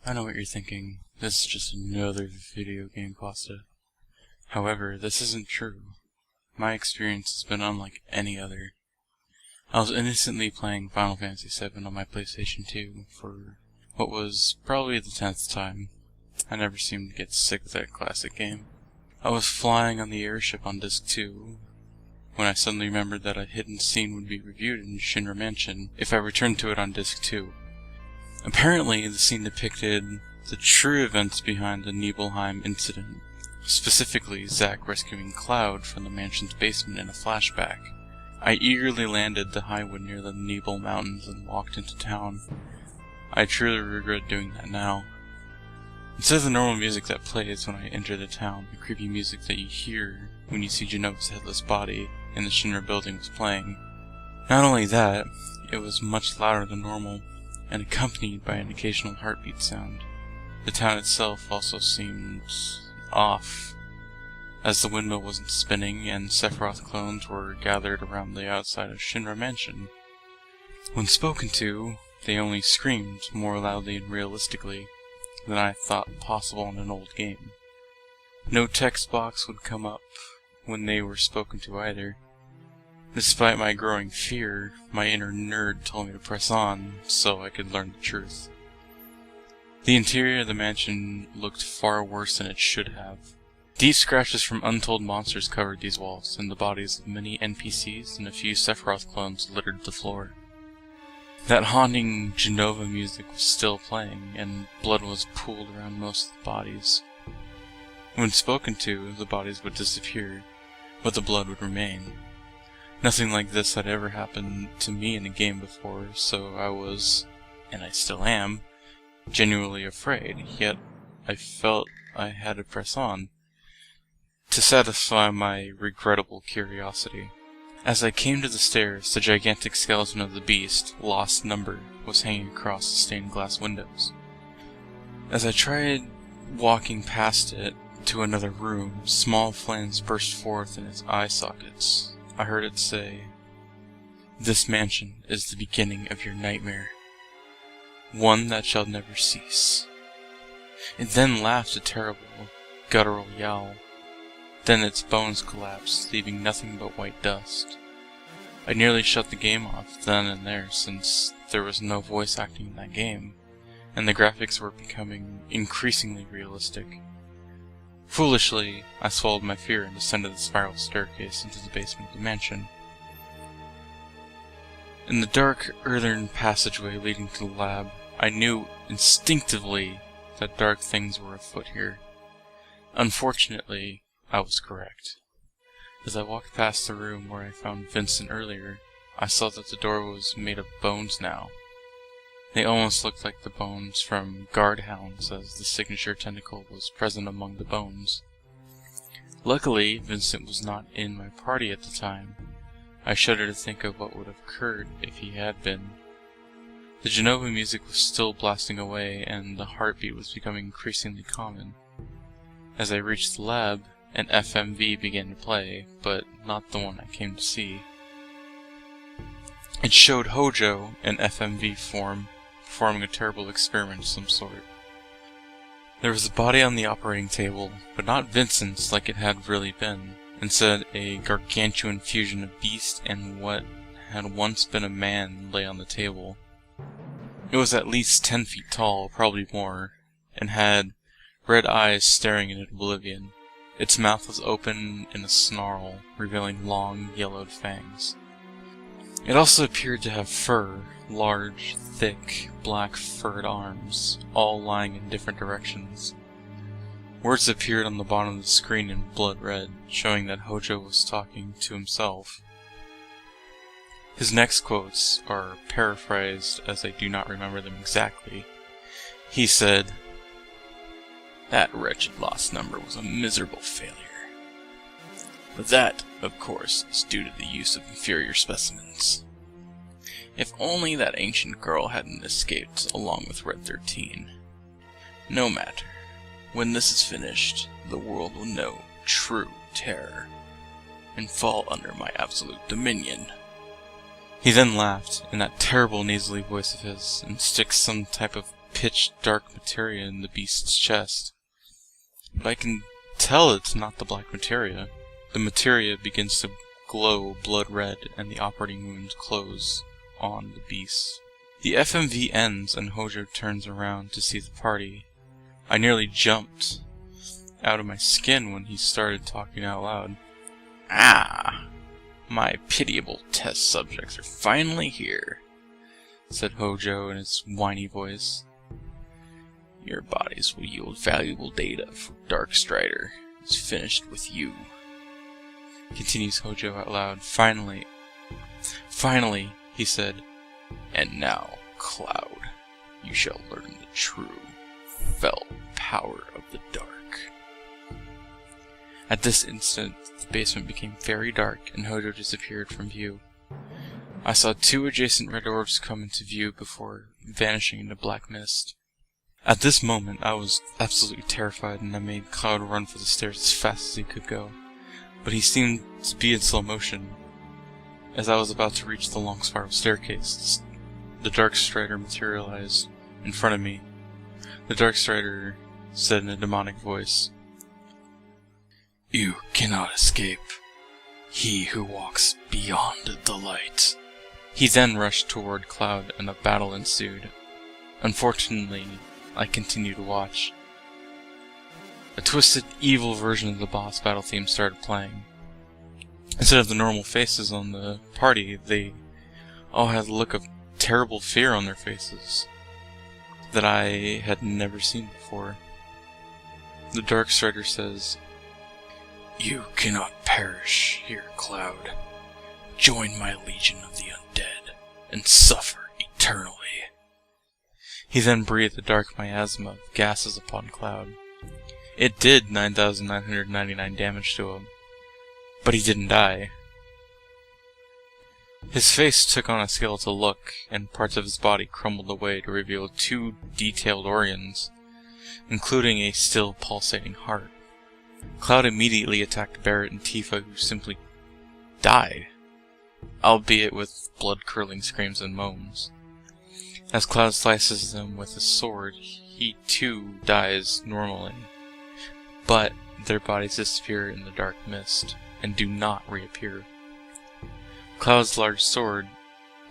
I know what you're thinking. This is just another video game pasta. However, this isn't true. My experience has been unlike any other. I was innocently playing Final Fantasy VII on my PlayStation 2 for what was probably the 10th time. I never seemed to get sick of that classic game. I was flying on the airship on Disc 2 when I suddenly remembered that a hidden scene would be reviewed in Shinra Mansion if I returned to it on Disc 2. Apparently, the scene depicted the true events behind the Nibelheim incident, specifically Zack rescuing Cloud from the mansion's basement in a flashback. I eagerly landed the highwood near the Nibel Mountains and walked into town. I truly regret doing that now. Instead of the normal music that plays when I enter the town, the creepy music that you hear when you see Genova's headless body in the Shinra building was playing. Not only that, it was much louder than normal, and accompanied by an occasional heartbeat sound. The town itself also seemed off, as the windmill wasn't spinning and Sephiroth clones were gathered around the outside of Shinra Mansion. When spoken to, they only screamed more loudly and realistically than I thought possible in an old game. No text box would come up when they were spoken to either. Despite my growing fear, my inner nerd told me to press on so I could learn the truth. The interior of the mansion looked far worse than it should have. Deep scratches from untold monsters covered these walls, and the bodies of many NPCs and a few Sephiroth clones littered the floor. That haunting Genova music was still playing, and blood was pooled around most of the bodies. When spoken to, the bodies would disappear, but the blood would remain. Nothing like this had ever happened to me in a game before, so I was, and I still am, genuinely afraid, yet I felt I had to press on to satisfy my regrettable curiosity. As I came to the stairs, the gigantic skeleton of the beast, Lost Number, was hanging across the stained glass windows. As I tried walking past it to another room, small flames burst forth in its eye sockets. I heard it say, "This mansion is the beginning of your nightmare, one that shall never cease." It then laughed a terrible, guttural yowl. Then its bones collapsed, leaving nothing but white dust. I nearly shut the game off then and there, since there was no voice acting in that game, and the graphics were becoming increasingly realistic. Foolishly, I swallowed my fear and descended the spiral staircase into the basement of the mansion. In the dark, earthen passageway leading to the lab, I knew instinctively that dark things were afoot here. Unfortunately, I was correct. As I walked past the room where I found Vincent earlier, I saw that the door was made of bones now. They almost looked like the bones from guard hounds, as the signature tentacle was present among the bones. Luckily, Vincent was not in my party at the time. I shudder to think of what would have occurred if he had been. The Genova music was still blasting away, and the heartbeat was becoming increasingly common. As I reached the lab, an FMV began to play, but not the one I came to see. It showed Hojo in FMV form, performing a terrible experiment of some sort. There was a body on the operating table, but not Vincent's like it had really been. Instead, a gargantuan fusion of beast and what had once been a man lay on the table. It was at least 10 feet tall, probably more, and had red eyes staring into oblivion. Its mouth was open in a snarl, revealing long, yellowed fangs. It also appeared to have fur, large, thick, black furred arms, all lying in different directions. Words appeared on the bottom of the screen in blood red, showing that Hojo was talking to himself. His next quotes are paraphrased, as I do not remember them exactly. He said, "That wretched Lost Number was a miserable failure. But that, of course, is due to the use of inferior specimens. If only that ancient girl hadn't escaped along with Red 13. No matter. When this is finished, the world will know true terror and fall under my absolute dominion." He then laughed, in that terrible nasally voice of his, and stick some type of pitch dark materia in the beast's chest. But I can tell it's not the black materia. The materia begins to glow blood red, and the operating wounds close on the beast. The FMV ends, and Hojo turns around to see the party. I nearly jumped out of my skin when he started talking out loud. "Ah, my pitiable test subjects are finally here," said Hojo in his whiny voice. "Your bodies will yield valuable data for Darkstrider. It's finished with you," continues Hojo out loud. Finally, he said, "And now, Cloud, you shall learn the true, fell power of the dark." At this instant, the basement became very dark, and Hojo disappeared from view. I saw 2 adjacent red orbs come into view before vanishing into black mist. At this moment, I was absolutely terrified, and I made Cloud run for the stairs as fast as he could go. But he seemed to be in slow motion. As I was about to reach the long spiral staircase, the Darkstrider materialized in front of me. The Darkstrider said in a demonic voice, "You cannot escape. He who walks beyond the light." He then rushed toward Cloud, and a battle ensued. Unfortunately, I continued to watch. A twisted, evil version of the boss battle theme started playing. Instead of the normal faces on the party, they all had the look of terrible fear on their faces that I had never seen before. The Darkstrider says, "You cannot perish here, Cloud. Join my legion of the undead and suffer eternally." He then breathed a dark miasma of gases upon Cloud. It did 9,999 damage to him, but he didn't die. His face took on a skeletal look, and parts of his body crumbled away to reveal 2 detailed organs, including a still pulsating heart. Cloud immediately attacked Barrett and Tifa, who simply died, albeit with blood-curdling screams and moans. As Cloud slices them with his sword, he too dies normally, but their bodies disappear in the dark mist and do not reappear. Cloud's large sword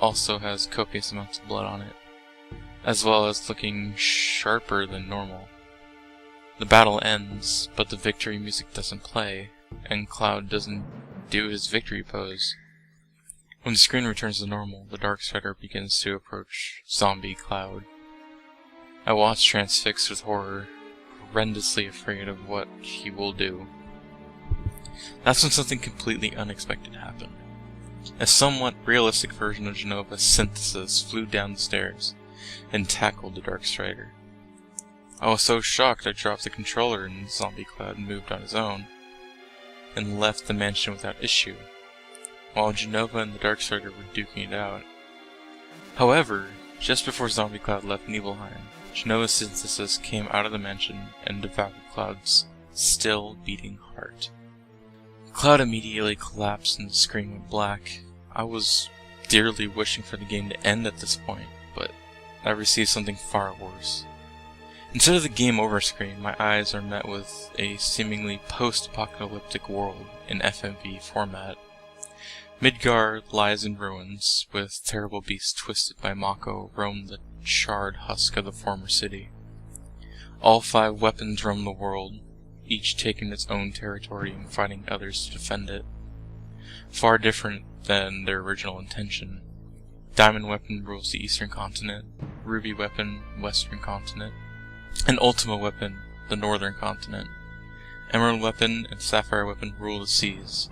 also has copious amounts of blood on it, as well as looking sharper than normal. The battle ends, but the victory music doesn't play, and Cloud doesn't do his victory pose. When the screen returns to normal, the Darkstrider begins to approach zombie Cloud. I watch transfixed with horror, horrendously afraid of what he will do. That's when something completely unexpected happened. A somewhat realistic version of Genova's synthesis flew down the stairs and tackled the Darkstrider. I was so shocked I dropped the controller, and zombie Cloud moved on his own and left the mansion without issue, while Genova and the Darkstrider were duking it out. However, just before zombie Cloud left Nibelheim, Genova's synthesis came out of the mansion and devoured Cloud's still beating heart. Cloud immediately collapsed and the screen went black. I was dearly wishing for the game to end at this point, but I received something far worse. Instead of the game over screen, my eyes are met with a seemingly post-apocalyptic world in FMV format. Midgard lies in ruins, with terrible beasts twisted by Mako roam the charred husk of the former city. All 5 weapons roam the world, each taking its own territory and fighting others to defend it. Far different than their original intention. Diamond Weapon rules the eastern continent, Ruby Weapon, western continent, and Ultima Weapon, the northern continent. Emerald Weapon and Sapphire Weapon rule the seas.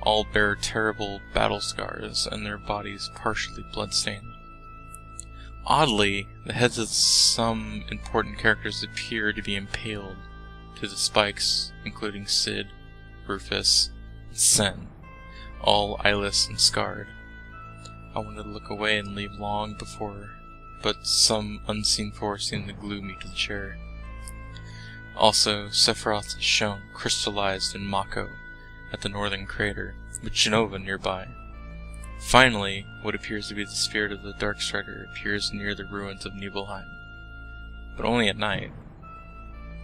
All bear terrible battle scars, and their bodies partially bloodstained. Oddly, the heads of some important characters appear to be impaled to the spikes, including Sid, Rufus, and Sen, all eyeless and scarred. I wanted to look away and leave long before, but some unseen force seemed to glue me to the chair. Also, Sephiroth is shown crystallized in Mako at the northern crater, with Genova nearby. Finally, what appears to be the spirit of the Darkstrider appears near the ruins of Nibelheim. but only at night.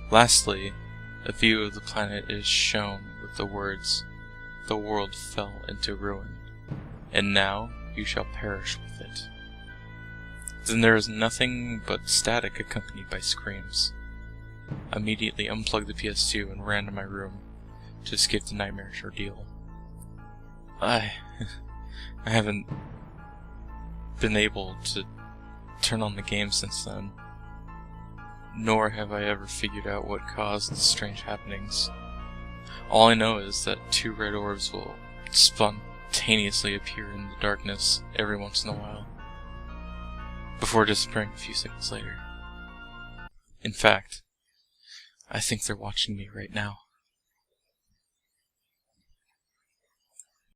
Lastly, a view of the planet is shown with the words, "The world fell into ruin, and now you shall perish with it." Then there is nothing but static accompanied by screams. I immediately unplugged the PS2 and ran to my room to escape the nightmarish ordeal. I haven't been able to turn on the game since then, nor have I ever figured out what caused the strange happenings. All I know is that 2 red orbs will spontaneously appear in the darkness every once in a while, before disappearing a few seconds later. In fact, I think they're watching me right now.